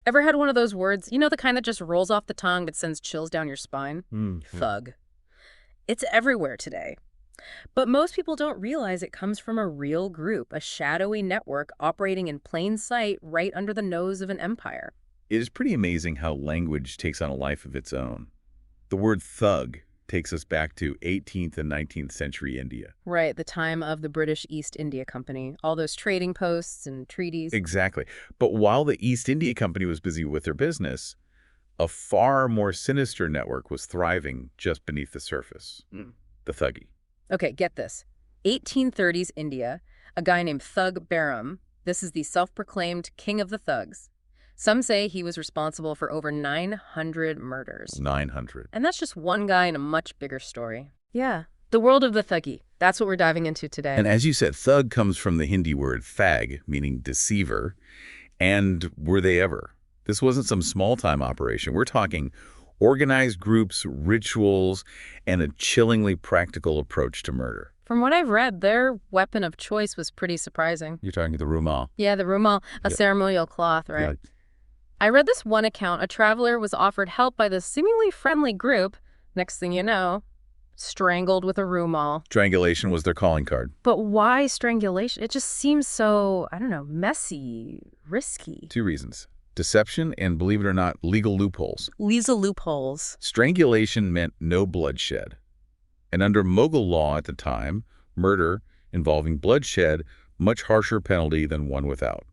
Ever had one of those words, you know, the kind that just rolls off the tongue but sends chills down your spine? Mm-hmm. Thug. It's everywhere today. But most people don't realize it comes from a real group, a shadowy network operating in plain sight right under the nose of an empire. It is pretty amazing how language takes on a life of its own. The word thug takes us back to 18th and 19th century India. Right, the time of the British East India Company, all those trading posts and treaties. Exactly. But while the East India Company was busy with their business, a far more sinister network was thriving just beneath the surface. The Thuggee. Okay, get this. 1830s India, a guy named Thug Behram, this is the self-proclaimed king of the thugs. Some say he was responsible for over 900 murders. 900. And that's just one guy in a much bigger story. Yeah, the world of the Thuggee. That's what we're diving into today. And as you said, thug comes from the Hindi word thag, meaning deceiver. And were they ever? This wasn't some small-time operation. We're talking organized groups, rituals, and a chillingly practical approach to murder. From what I've read, their weapon of choice was pretty surprising. You're talking the rumal. Yeah, the rumal, a Yeah. ceremonial cloth, right? Yeah. I read this one account. A traveler was offered help by this seemingly friendly group. Next thing you know, strangled with a rumal. Strangulation was their calling card. But why strangulation? It just seems so, I don't know, messy, risky. 2 reasons. Deception and, believe it or not, legal loopholes. Lisa loopholes. Strangulation meant no bloodshed. And under Mughal law at the time, murder involving bloodshed, much harsher penalty than one without.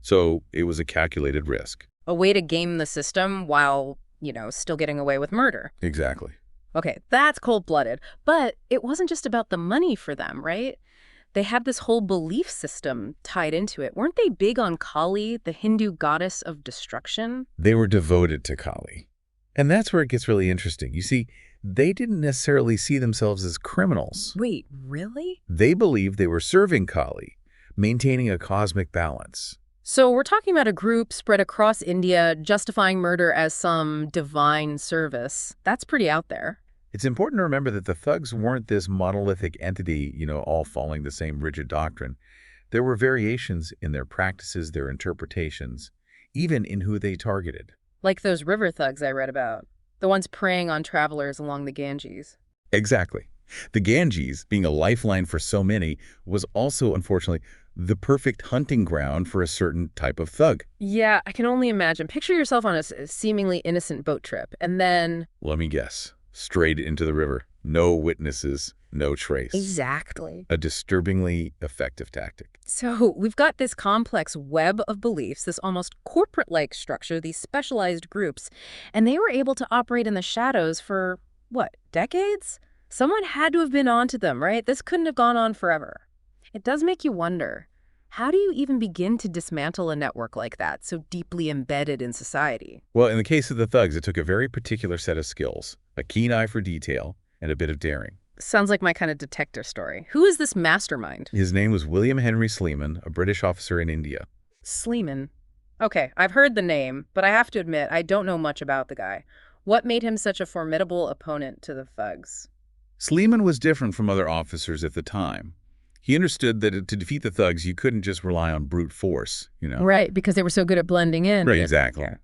So it was a calculated risk. A way to game the system while, you know, still getting away with murder. Exactly. Okay, that's cold-blooded. But it wasn't just about the money for them, right? They had this whole belief system tied into it. Weren't they big on Kali, the Hindu goddess of destruction? They were devoted to Kali. And that's where it gets really interesting. You see, they didn't necessarily see themselves as criminals. Wait, really? They believed they were serving Kali, maintaining a cosmic balance. So we're talking about a group spread across India justifying murder as some divine service. That's pretty out there. It's important to remember that the thugs weren't this monolithic entity, all following the same rigid doctrine. There were variations in their practices, their interpretations, even in who they targeted. Like those river thugs I read about. The ones preying on travelers along the Ganges. Exactly. The Ganges, being a lifeline for so many, was also, unfortunately, the perfect hunting ground for a certain type of thug. Yeah, I can only imagine. Picture yourself on a seemingly innocent boat trip, and then... Let me guess. Straight into the river. No witnesses, no trace. Exactly. A disturbingly effective tactic. So we've got this complex web of beliefs, this almost corporate-like structure, these specialized groups, and they were able to operate in the shadows for, what, decades? Someone had to have been onto them, right? This couldn't have gone on forever. It does make you wonder, how do you even begin to dismantle a network like that, so deeply embedded in society? Well, in the case of the thugs, it took a very particular set of skills, a keen eye for detail, and a bit of daring. Sounds like my kind of detective story. Who is this mastermind? His name was William Henry Sleeman, a British officer in India. Sleeman. Okay, I've heard the name, but I have to admit, I don't know much about the guy. What made him such a formidable opponent to the thugs? Sleeman was different from other officers at the time. He understood that to defeat the thugs, you couldn't just rely on brute force, Right, because they were so good at blending in. Right, exactly. Yeah.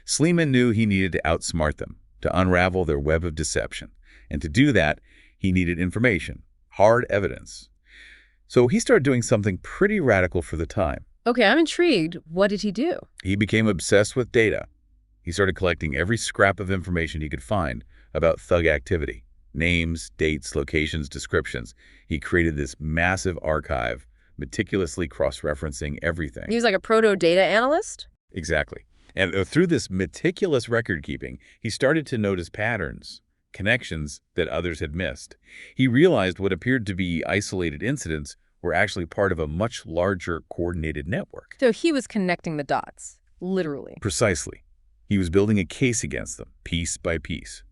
Sleeman knew he needed to outsmart them, to unravel their web of deception. And to do that, he needed information, hard evidence. So he started doing something pretty radical for the time. Okay, I'm intrigued. What did he do? He became obsessed with data. He started collecting every scrap of information he could find about thug activity. Names, dates, locations, descriptions. He created this massive archive, meticulously cross-referencing everything. He was like a proto-data analyst? Exactly. And through this meticulous record-keeping, he started to notice patterns, connections that others had missed. He realized what appeared to be isolated incidents were actually part of a much larger coordinated network. So he was connecting the dots, literally. Precisely. He was building a case against them, piece by piece.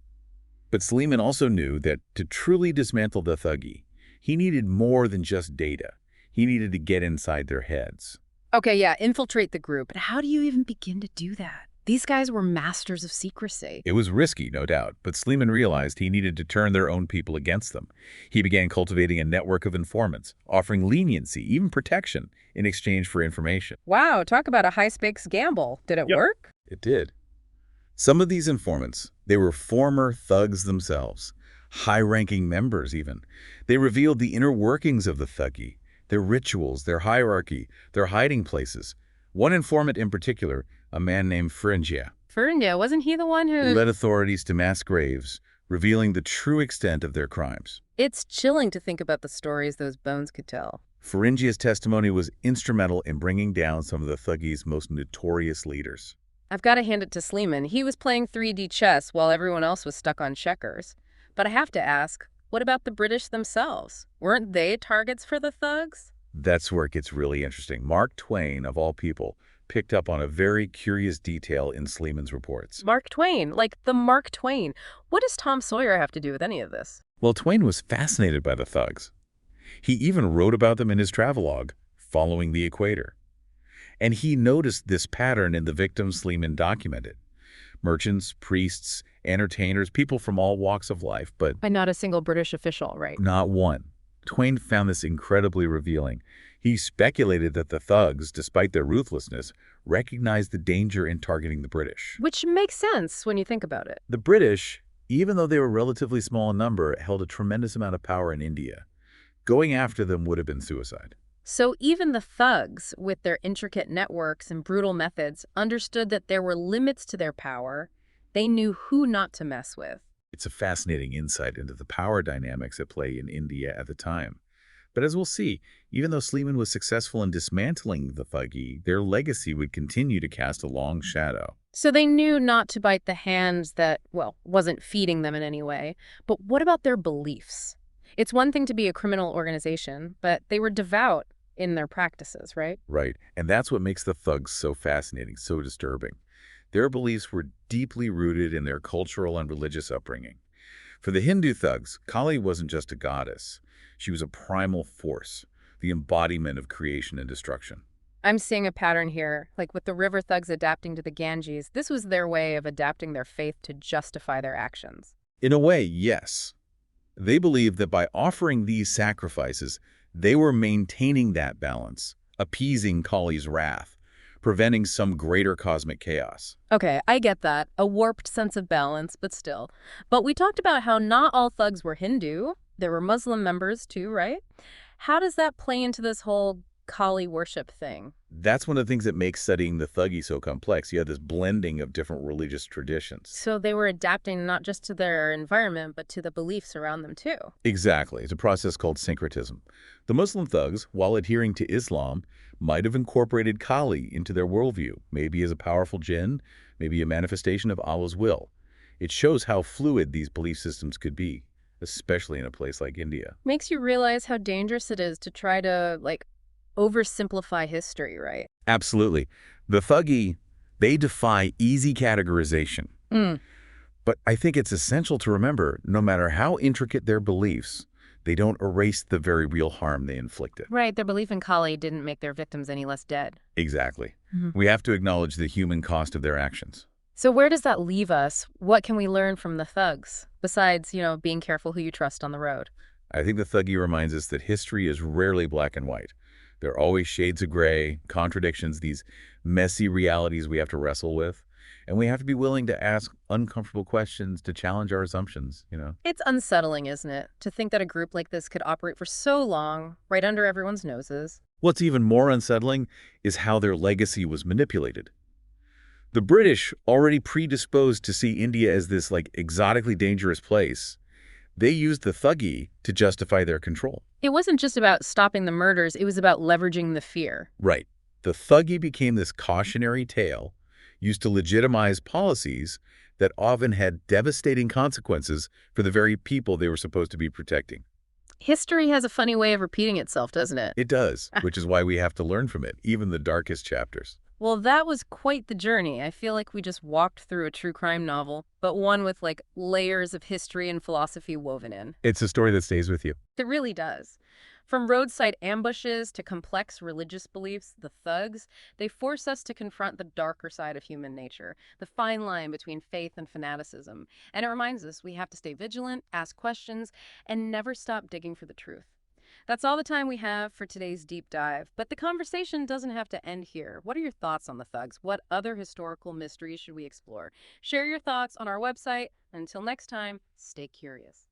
But Sleeman also knew that to truly dismantle the Thuggee, he needed more than just data. He needed to get inside their heads. Okay, yeah, infiltrate the group. But how do you even begin to do that? These guys were masters of secrecy. It was risky, no doubt, but Sleeman realized he needed to turn their own people against them. He began cultivating a network of informants, offering leniency, even protection, in exchange for information. Wow, talk about a high-stakes gamble. Did it work? It did. Some of these informants, they were former thugs themselves, high-ranking members even. They revealed the inner workings of the Thuggee, their rituals, their hierarchy, their hiding places. One informant in particular, a man named Feringia, Feringa, wasn't he the one he who... led authorities to mass graves, revealing the true extent of their crimes. It's chilling to think about the stories those bones could tell. Feringia's testimony was instrumental in bringing down some of the Thuggee's most notorious leaders. I've got to hand it to Sleeman. He was playing 3D chess while everyone else was stuck on checkers. But I have to ask, what about the British themselves? Weren't they targets for the thugs? That's where it gets really interesting. Mark Twain, of all people, picked up on a very curious detail in Sleeman's reports. Mark Twain, like the Mark Twain. What does Tom Sawyer have to do with any of this? Well, Twain was fascinated by the thugs. He even wrote about them in his travelogue, Following the Equator. And he noticed this pattern in the victims Sleeman documented. Merchants, priests, entertainers, people from all walks of life, but By not a single British official, right? not one. Twain found this incredibly revealing. He speculated that the thugs, despite their ruthlessness, recognized the danger in targeting the British. Which makes sense when you think about it. The British, even though they were relatively small in number, held a tremendous amount of power in India. Going after them would have been suicide. So even the thugs, with their intricate networks and brutal methods, understood that there were limits to their power. They knew who not to mess with. It's a fascinating insight into the power dynamics at play in India at the time. But as we'll see, even though Sleeman was successful in dismantling the Thuggee, their legacy would continue to cast a long shadow. So they knew not to bite the hand that, well, wasn't feeding them in any way. But what about their beliefs? It's one thing to be a criminal organization, but they were devout in their practices, right? Right, and that's what makes the thugs so fascinating, so disturbing. Their beliefs were deeply rooted in their cultural and religious upbringing. For the Hindu thugs, Kali wasn't just a goddess. She was a primal force, the embodiment of creation and destruction. I'm seeing a pattern here, like with the river thugs adapting to the Ganges. This was their way of adapting their faith to justify their actions. In a way, yes. They believed that by offering these sacrifices, they were maintaining that balance, appeasing Kali's wrath, preventing some greater cosmic chaos. Okay, I get that. A warped sense of balance, but still. But we talked about how not all thugs were Hindu. There were Muslim members too, right? How does that play into this whole Kali worship thing? That's one of the things that makes studying the Thuggee so complex. You have this blending of different religious traditions. So they were adapting not just to their environment, but to the beliefs around them too. Exactly. It's a process called syncretism. The Muslim thugs, while adhering to Islam, might have incorporated Kali into their worldview, maybe as a powerful jinn, maybe a manifestation of Allah's will. It shows how fluid these belief systems could be, especially in a place like India. Makes you realize how dangerous it is to try to, like, oversimplify history, right? Absolutely. The Thuggee, they defy easy categorization. But I think it's essential to remember, no matter how intricate their beliefs, they don't erase the very real harm they inflicted. Right, their belief in Kali didn't make their victims any less dead. Exactly. We have to acknowledge the human cost of their actions. So where does that leave us? What can we learn from the thugs, besides, being careful who you trust on the road? I think the Thuggee reminds us that history is rarely black and white. There are always shades of gray, contradictions, these messy realities we have to wrestle with. And we have to be willing to ask uncomfortable questions to challenge our assumptions. It's unsettling, isn't it, to think that a group like this could operate for so long, right under everyone's noses. What's even more unsettling is how their legacy was manipulated. The British, already predisposed to see India as this exotically dangerous place, they used the Thuggee to justify their control. It wasn't just about stopping the murders, it was about leveraging the fear. Right. The Thuggee became this cautionary tale used to legitimize policies that often had devastating consequences for the very people they were supposed to be protecting. History has a funny way of repeating itself, doesn't it? It does, which is why we have to learn from it, even the darkest chapters. Well, that was quite the journey. I feel like we just walked through a true crime novel, but one with layers of history and philosophy woven in. It's a story that stays with you. It really does. From roadside ambushes to complex religious beliefs, the thugs, they force us to confront the darker side of human nature, the fine line between faith and fanaticism. And it reminds us we have to stay vigilant, ask questions, and never stop digging for the truth. That's all the time we have for today's deep dive, but the conversation doesn't have to end here. What are your thoughts on the thugs? What other historical mysteries should we explore? Share your thoughts on our website. Until next time, stay curious.